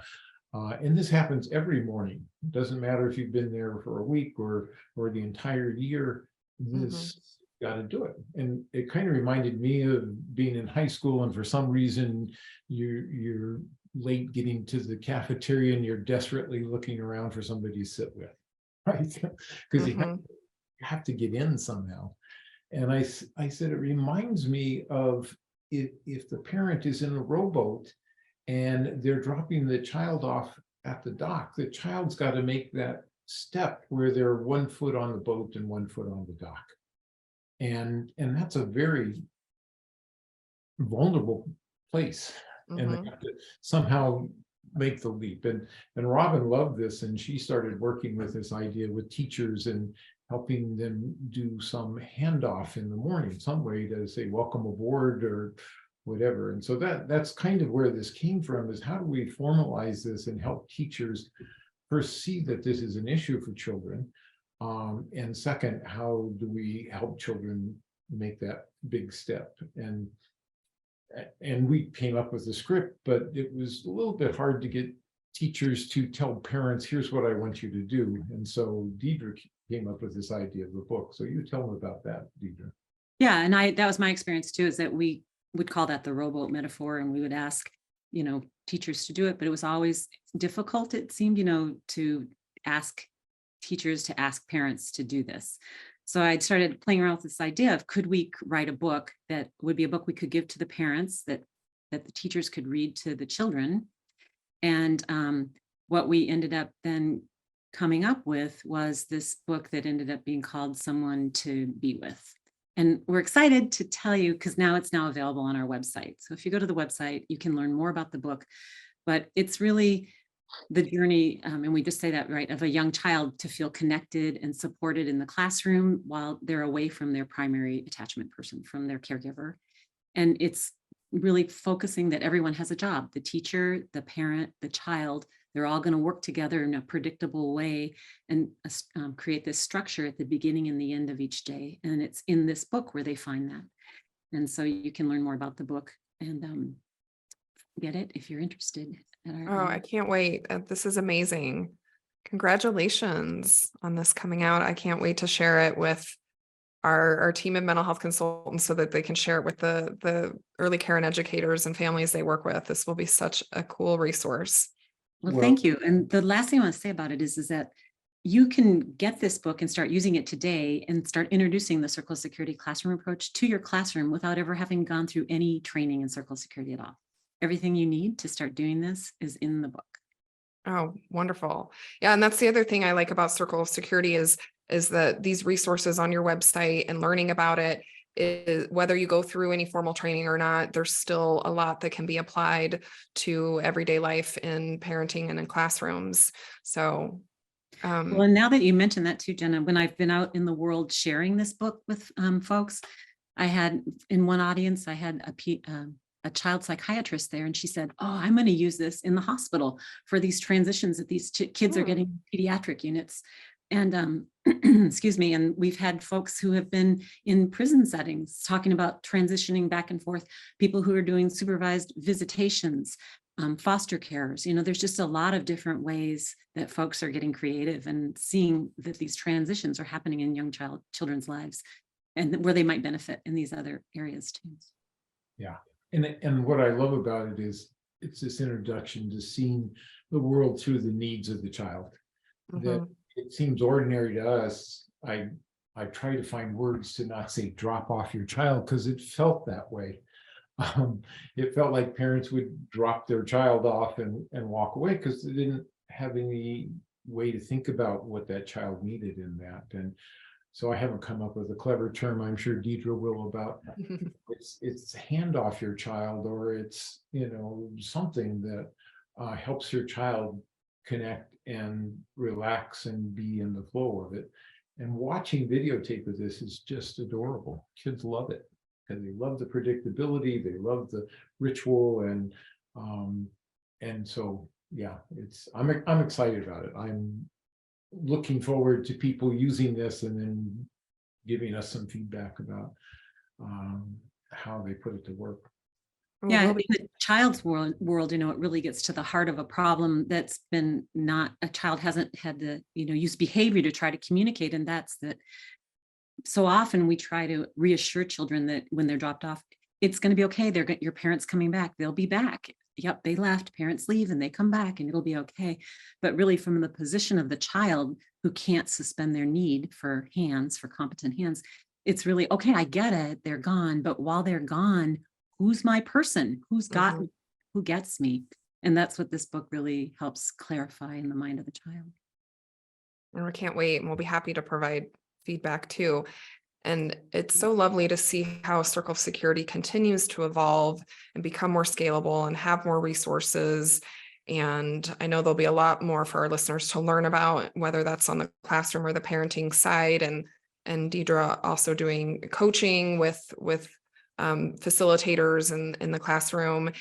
And this happens every morning. It doesn't matter if you've been there for a week or the entire year, this got to do it. And it kind of reminded me of being in high school, and for some reason you're late getting to the cafeteria and you're desperately looking around for somebody to sit with, right? Because you have to get in somehow. And I said, it reminds me of if the parent is in a rowboat and they're dropping the child off at the dock, the child's got to make that step where they're 1 foot on the boat and 1 foot on the dock. And that's a very vulnerable place. And they have to somehow make the leap. And Robin loved this, and she started working with this idea with teachers and helping them do some handoff in the morning, some way to say welcome aboard or whatever. And so that's kind of where this came from, is how do we formalize this and help teachers first see that this is an issue for children, and second, how do we help children make that big step? And we came up with the script, but it was a little bit hard to get teachers to tell parents, here's what I want you to do. And so Diedre came up with this idea of the book. So you tell them about that, Deidre. Yeah, and that was my experience too, is that we would call that the rowboat metaphor, and we would ask, teachers to do it, but it was always difficult, it seemed, to ask teachers to ask parents to do this. So I started playing around with this idea of, could we write a book that would be a book we could give to the parents, that the teachers could read to the children. And what we ended up then coming up with was this book that ended up being called Someone to Be With. And we're excited to tell you, because now it's available on our website. So if you go to the website, you can learn more about the book, but it's really the journey, and we just say that, right, of a young child to feel connected and supported in the classroom while they're away from their primary attachment person, from their caregiver. And it's really focusing that everyone has a job, the teacher, the parent, the child. They're all going to work together in a predictable way and create this structure at the beginning and the end of each day. And it's in this book where they find that. And so you can learn more about the book and get it if you're interested. I can't wait. This is amazing. Congratulations on this coming out. I can't wait to share it with our team of mental health consultants so that they can share it with the early care and educators and families they work with. This will be such a cool resource. Well, thank you. And the last thing I want to say about it is that you can get this book and start using it today and start introducing the circle security classroom approach to your classroom without ever having gone through any training in circle security at all. Everything you need to start doing this is in the book. Oh, wonderful. Yeah. And that's the other thing I like about circle of security is that these resources on your website and learning about it, is whether you go through any formal training or not, there's still a lot that can be applied to everyday life in parenting and in classrooms. So well, and now that you mentioned that too, Jenna, when I've been out in the world sharing this book with folks, I had in one audience, I had a child psychiatrist there, and she said, "Oh, I'm going to use this in the hospital for these transitions that these kids are getting pediatric units." And excuse me, and we've had folks who have been in prison settings talking about transitioning back and forth, people who are doing supervised visitations, foster carers. There's just a lot of different ways that folks are getting creative and seeing that these transitions are happening in young children's lives and where they might benefit in these other areas too. Yeah. And what I love about it is it's this introduction to seeing the world through the needs of the child. That it seems ordinary to us. I try to find words to not say drop off your child, because it felt that way. It felt like parents would drop their child off and walk away because they didn't have any way to think about what that child needed in that. And so I haven't come up with a clever term. I'm sure Diedre will, about it's hand off your child, or it's something that helps your child connect and relax and be in the flow of it. And watching videotape of this is just adorable. Kids love it because they love the predictability, they love the ritual, and so yeah, I'm excited about it. I'm looking forward to people using this and then giving us some feedback about how they put it to work. Yeah, in the child's world, it really gets to the heart of a problem that's been a child hasn't had to, use behavior to try to communicate. And that's that so often we try to reassure children that when they're dropped off, it's going to be okay. Your parents coming back, they'll be back. Yep, they left, parents leave and they come back and it'll be okay. But really from the position of the child who can't suspend their need for competent hands, it's really, okay, I get it, they're gone. But while they're gone, who's my person? Who's got me? Who gets me? And that's what this book really helps clarify in the mind of the child. And we can't wait. And we'll be happy to provide feedback too. And it's so lovely to see how Circle of Security continues to evolve and become more scalable and have more resources. And I know there'll be a lot more for our listeners to learn about, whether that's on the classroom or the parenting side. And Deidre also doing coaching with facilitators in the classroom.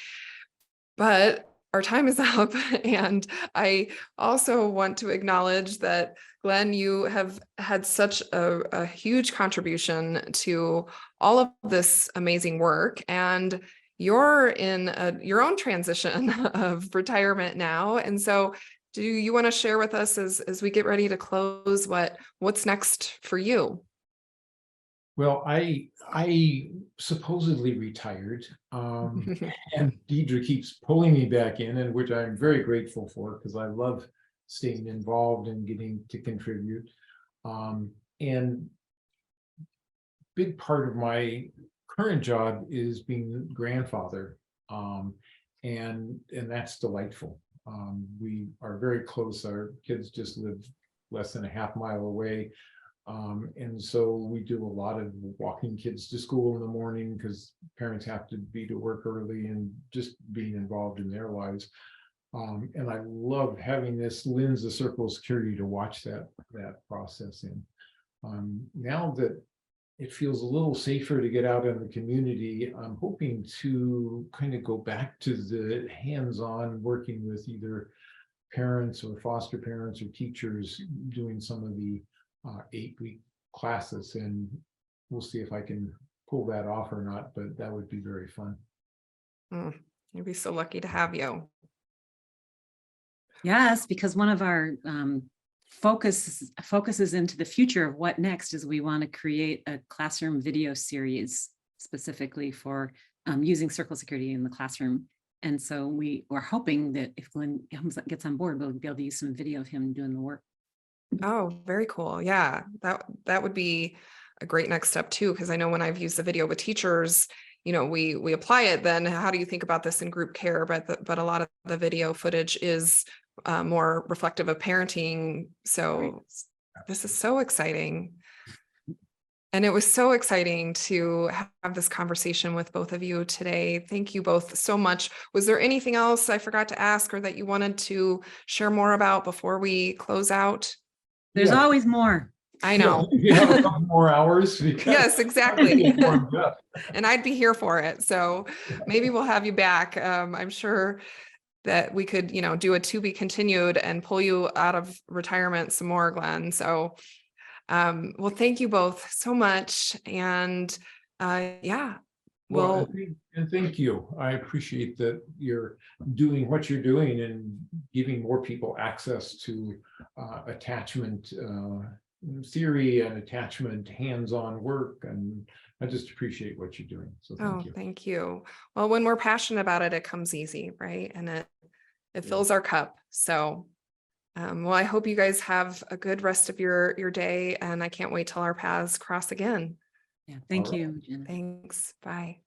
But our time is up. And I also want to acknowledge that, Glen, you have had such a huge contribution to all of this amazing work. And you're in your own transition of retirement now. And so do you want to share with us as we get ready to close what's next for you? Well, I supposedly retired, and Deidre keeps pulling me back in, and which I'm very grateful for because I love staying involved and getting to contribute. And big part of my current job is being grandfather, and that's delightful. We are very close. Our kids just live less than a half mile away. And so we do a lot of walking kids to school in the morning because parents have to be to work early and just being involved in their lives. And I love having this lens of circle security to watch that process in. Now that it feels a little safer to get out in the community, I'm hoping to kind of go back to the hands-on working with either parents or foster parents or teachers doing some of the 8-week classes, and we'll see if I can pull that off or not, but that would be very fun. You'd be so lucky to have you. Yes, because one of our focuses into the future of what next is we want to create a classroom video series specifically for using circle security in the classroom. And so we are hoping that if Glen gets on board, we'll be able to use some video of him doing the work. Oh, very cool. Yeah, that would be a great next step too, because I know when I've used the video with teachers, we apply it, then how do you think about this in group care? But a lot of the video footage is more reflective of parenting. So this is so exciting. And it was so exciting to have this conversation with both of you today. Thank you both so much. Was there anything else I forgot to ask or that you wanted to share more about before we close out? There's always more. I know. We have a couple more hours. Yes, exactly. And I'd be here for it. So maybe we'll have you back. I'm sure that we could, do a to be continued and pull you out of retirement some more, Glen. So, well, thank you both so much. And yeah, Well, and thank you. I appreciate that you're doing what you're doing and giving more people access to attachment theory and attachment hands-on work. And I just appreciate what you're doing. So thank you. Thank you. Well, when we're passionate about it, it comes easy, right? And it fills our cup. So, well, I hope you guys have a good rest of your day, and I can't wait till our paths cross again. Yeah, thank you, Jenna. Thanks. Bye.